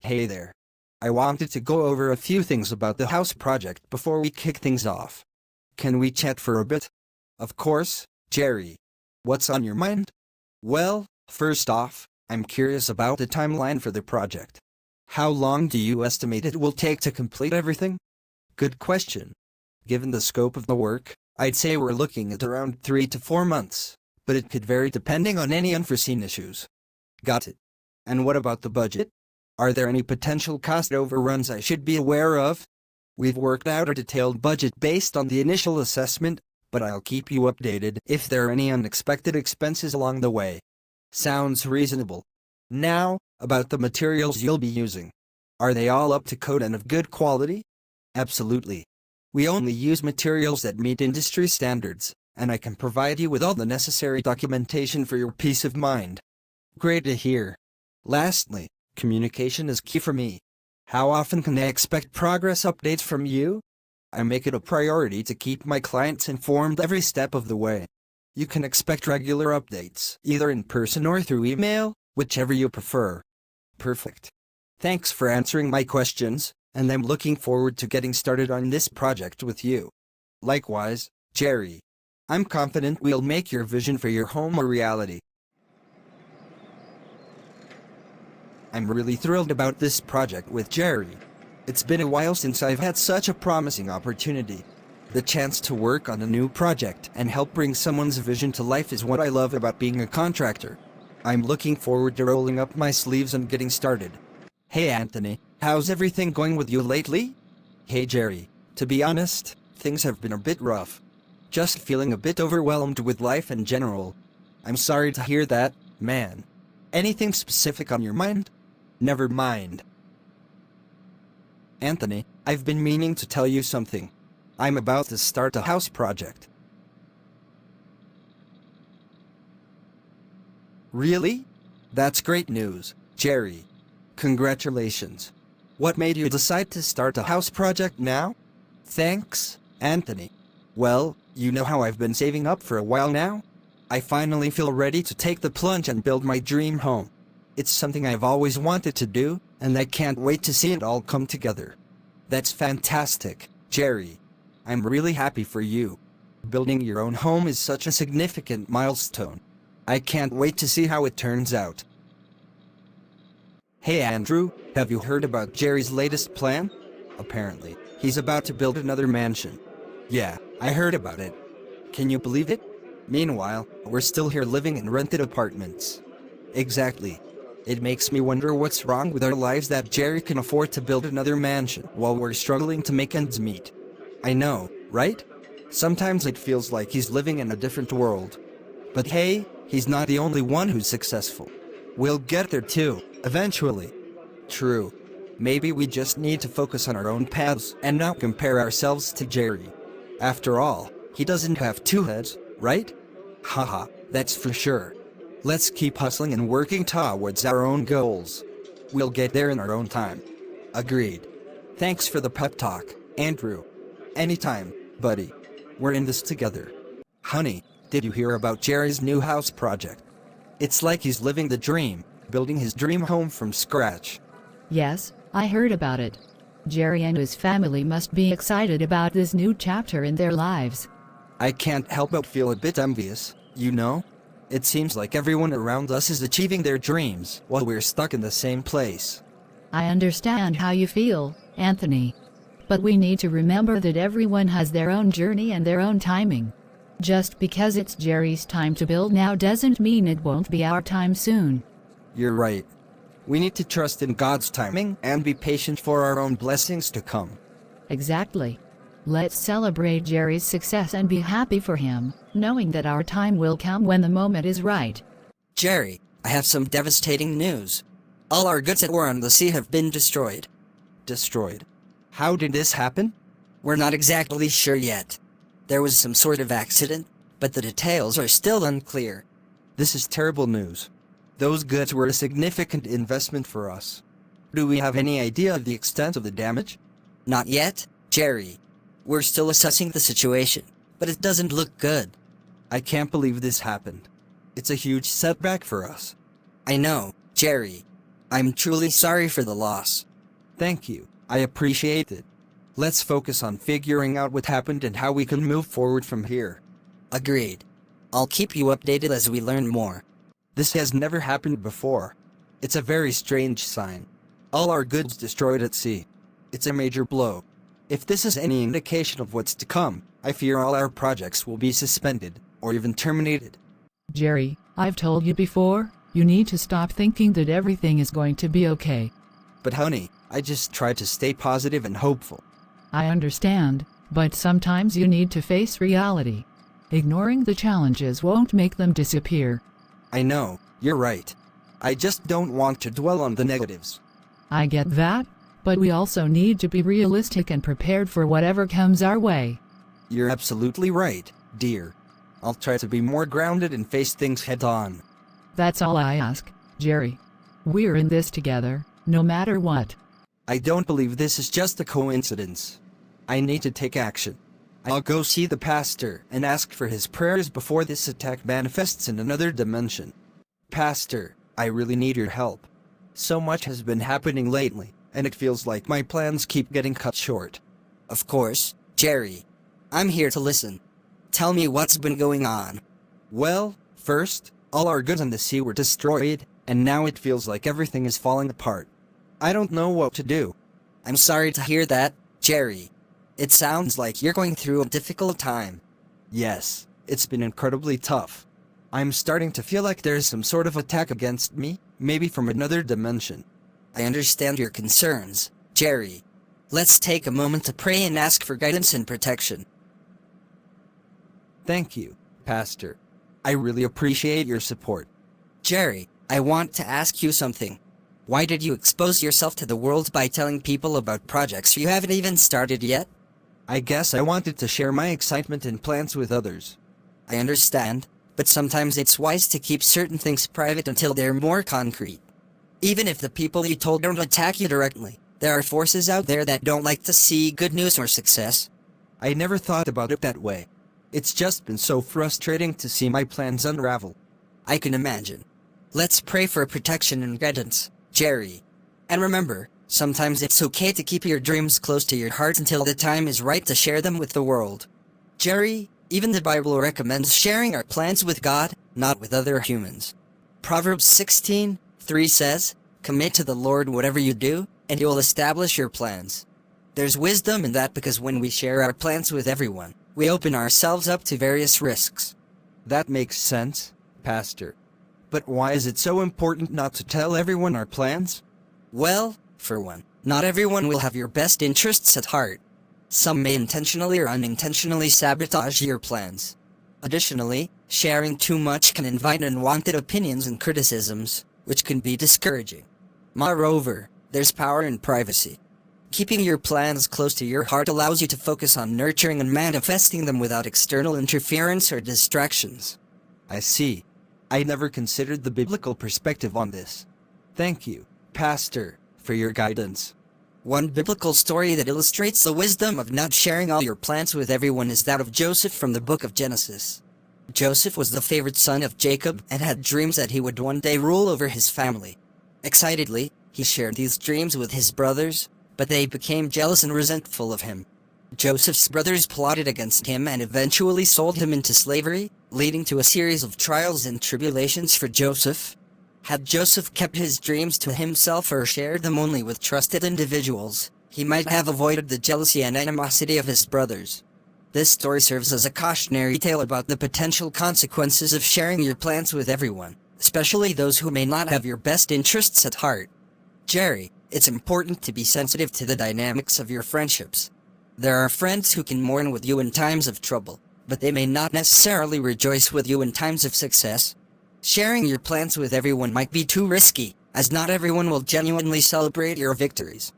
Hey there. I wanted to go over a few things about the house project before we kick things off. Can we chat for a bit? Of course, Jerry. What's on your mind? Well, first off, I'm curious about the timeline for the project. How long do you estimate it will take to complete everything? Good question. Given the scope of the work, I'd say we're looking at around 3 to 4 months, but it could vary depending on any unforeseen issues. Got it. And what about the budget? Are there any potential cost overruns I should be aware of? We've worked out a detailed budget based on the initial assessment, but I'll keep you updated if there are any unexpected expenses along the way. Sounds reasonable. Now, about the materials you'll be using. Are they all up to code and of good quality? Absolutely. We only use materials that meet industry standards, and I can provide you with all the necessary documentation for your peace of mind. Great to hear. Lastly, communication is key for me. How often can I expect progress updates from you? I make it a priority to keep my clients informed every step of the way. You can expect regular updates, either in person or through email, whichever you prefer. Perfect. Thanks for answering my questions, and I'm looking forward to getting started on this project with you. Likewise, Jerry. I'm confident we'll make your vision for your home a reality. I'm really thrilled about this project with Jerry. It's been a while since I've had such a promising opportunity. The chance to work on a new project and help bring someone's vision to life is what I love about being a contractor. I'm looking forward to rolling up my sleeves and getting started. Hey Anthony, how's everything going with you lately? Hey Jerry, to be honest, things have been a bit rough. Just feeling a bit overwhelmed with life in general. I'm sorry to hear that, man. Anything specific on your mind? Never mind. Anthony, I've been meaning to tell you something. I'm about to start a house project. Really? That's great news, Jerry. Congratulations. What made you decide to start a house project now? Thanks, Anthony. Well, you know how I've been saving up for a while now? I finally feel ready to take the plunge and build my dream home. It's something I've always wanted to do, and I can't wait to see it all come together. That's fantastic, Jerry. I'm really happy for you. Building your own home is such a significant milestone. I can't wait to see how it turns out. Hey Andrew, have you heard about Jerry's latest plan? Apparently, he's about to build another mansion. Yeah, I heard about it. Can you believe it? Meanwhile, we're still here living in rented apartments. Exactly. It makes me wonder what's wrong with our lives that Jerry can afford to build another mansion while we're struggling to make ends meet. I know, right? Sometimes it feels like he's living in a different world. But hey, he's not the only one who's successful. We'll get there too, eventually. True. Maybe we just need to focus on our own paths and not compare ourselves to Jerry. After all, he doesn't have two heads, right? Haha, that's for sure. Let's keep hustling and working towards our own goals. We'll get there in our own time. Agreed. Thanks for the pep talk, Andrew. Anytime, buddy. We're in this together. Honey, did you hear about Jerry's new house project? It's like he's living the dream, building his dream home from scratch. Yes, I heard about it. Jerry and his family must be excited about this new chapter in their lives. I can't help but feel a bit envious, you know? It seems like everyone around us is achieving their dreams while we're stuck in the same place. I understand how you feel, Anthony. But we need to remember that everyone has their own journey and their own timing. Just because it's Jerry's time to build now doesn't mean it won't be our time soon. You're right. We need to trust in God's timing and be patient for our own blessings to come. Exactly. Let's celebrate Jerry's success and be happy for him, knowing that our time will come when the moment is right. Jerry, I have some devastating news. All our goods that were on the sea have been destroyed. Destroyed? How did this happen? We're not exactly sure yet. There was some sort of accident, but the details are still unclear. This is terrible news. Those goods were a significant investment for us. Do we have any idea of the extent of the damage? Not yet, Jerry. We're still assessing the situation, but it doesn't look good. I can't believe this happened. It's a huge setback for us. I know, Jerry. I'm truly sorry for the loss. Thank you, I appreciate it. Let's focus on figuring out what happened and how we can move forward from here. Agreed. I'll keep you updated as we learn more. This has never happened before. It's a very strange sign. All our goods destroyed at sea. It's a major blow. If this is any indication of what's to come, I fear all our projects will be suspended, or even terminated. Jerry, I've told you before, you need to stop thinking that everything is going to be okay. But honey, I just try to stay positive and hopeful. I understand, but sometimes you need to face reality. Ignoring the challenges won't make them disappear. I know, you're right. I just don't want to dwell on the negatives. I get that, but we also need to be realistic and prepared for whatever comes our way. You're absolutely right, dear. I'll try to be more grounded and face things head on. That's all I ask, Jerry. We're in this together, no matter what. I don't believe this is just a coincidence. I need to take action. I'll go see the pastor and ask for his prayers before this attack manifests in another dimension. Pastor, I really need your help. So much has been happening lately, and it feels like my plans keep getting cut short. Of course, Jerry. I'm here to listen. Tell me what's been going on. Well, first, all our goods on the sea were destroyed, and now it feels like everything is falling apart. I don't know what to do. I'm sorry to hear that, Jerry. It sounds like you're going through a difficult time. Yes, it's been incredibly tough. I'm starting to feel like there's some sort of attack against me, maybe from another dimension. I understand your concerns, Jerry. Let's take a moment to pray and ask for guidance and protection. Thank you, Pastor. I really appreciate your support. Jerry, I want to ask you something. Why did you expose yourself to the world by telling people about projects you haven't even started yet? I guess I wanted to share my excitement and plans with others. I understand, but sometimes it's wise to keep certain things private until they're more concrete. Even if the people you told don't attack you directly, there are forces out there that don't like to see good news or success. I never thought about it that way. It's just been so frustrating to see my plans unravel. I can imagine. Let's pray for protection and guidance, Jerry. And remember, sometimes it's okay to keep your dreams close to your heart until the time is right to share them with the world. Jerry, even the Bible recommends sharing our plans with God, not with other humans. Proverbs 16:3 says, "Commit to the Lord whatever you do, and He will establish your plans." There's wisdom in that because when we share our plans with everyone, we open ourselves up to various risks. That makes sense, Pastor. But why is it so important not to tell everyone our plans? Well, for one, not everyone will have your best interests at heart. Some may intentionally or unintentionally sabotage your plans. Additionally, sharing too much can invite unwanted opinions and criticisms, which can be discouraging. Moreover, there's power in privacy. Keeping your plans close to your heart allows you to focus on nurturing and manifesting them without external interference or distractions. I see. I never considered the biblical perspective on this. Thank you, Pastor, for your guidance. One biblical story that illustrates the wisdom of not sharing all your plans with everyone is that of Joseph from the book of Genesis. Joseph was the favorite son of Jacob and had dreams that he would one day rule over his family. Excitedly, he shared these dreams with his brothers, but they became jealous and resentful of him. Joseph's brothers plotted against him and eventually sold him into slavery, leading to a series of trials and tribulations for Joseph. Had Joseph kept his dreams to himself or shared them only with trusted individuals, he might have avoided the jealousy and animosity of his brothers. This story serves as a cautionary tale about the potential consequences of sharing your plans with everyone, especially those who may not have your best interests at heart. Jerry, it's important to be sensitive to the dynamics of your friendships. There are friends who can mourn with you in times of trouble, but they may not necessarily rejoice with you in times of success. Sharing your plans with everyone might be too risky, as not everyone will genuinely celebrate your victories.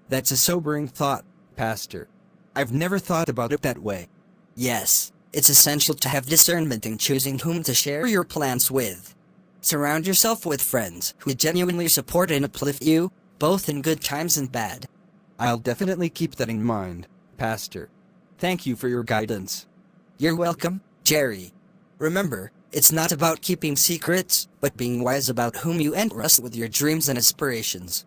That's a sobering thought, Pastor. I've never thought about it that way. Yes, it's essential to have discernment in choosing whom to share your plans with. Surround yourself with friends who genuinely support and uplift you, both in good times and bad. I'll definitely keep that in mind, Pastor. Thank you for your guidance. You're welcome, Jerry. Remember, It's not about keeping secrets, but being wise about whom you entrust with your dreams and aspirations.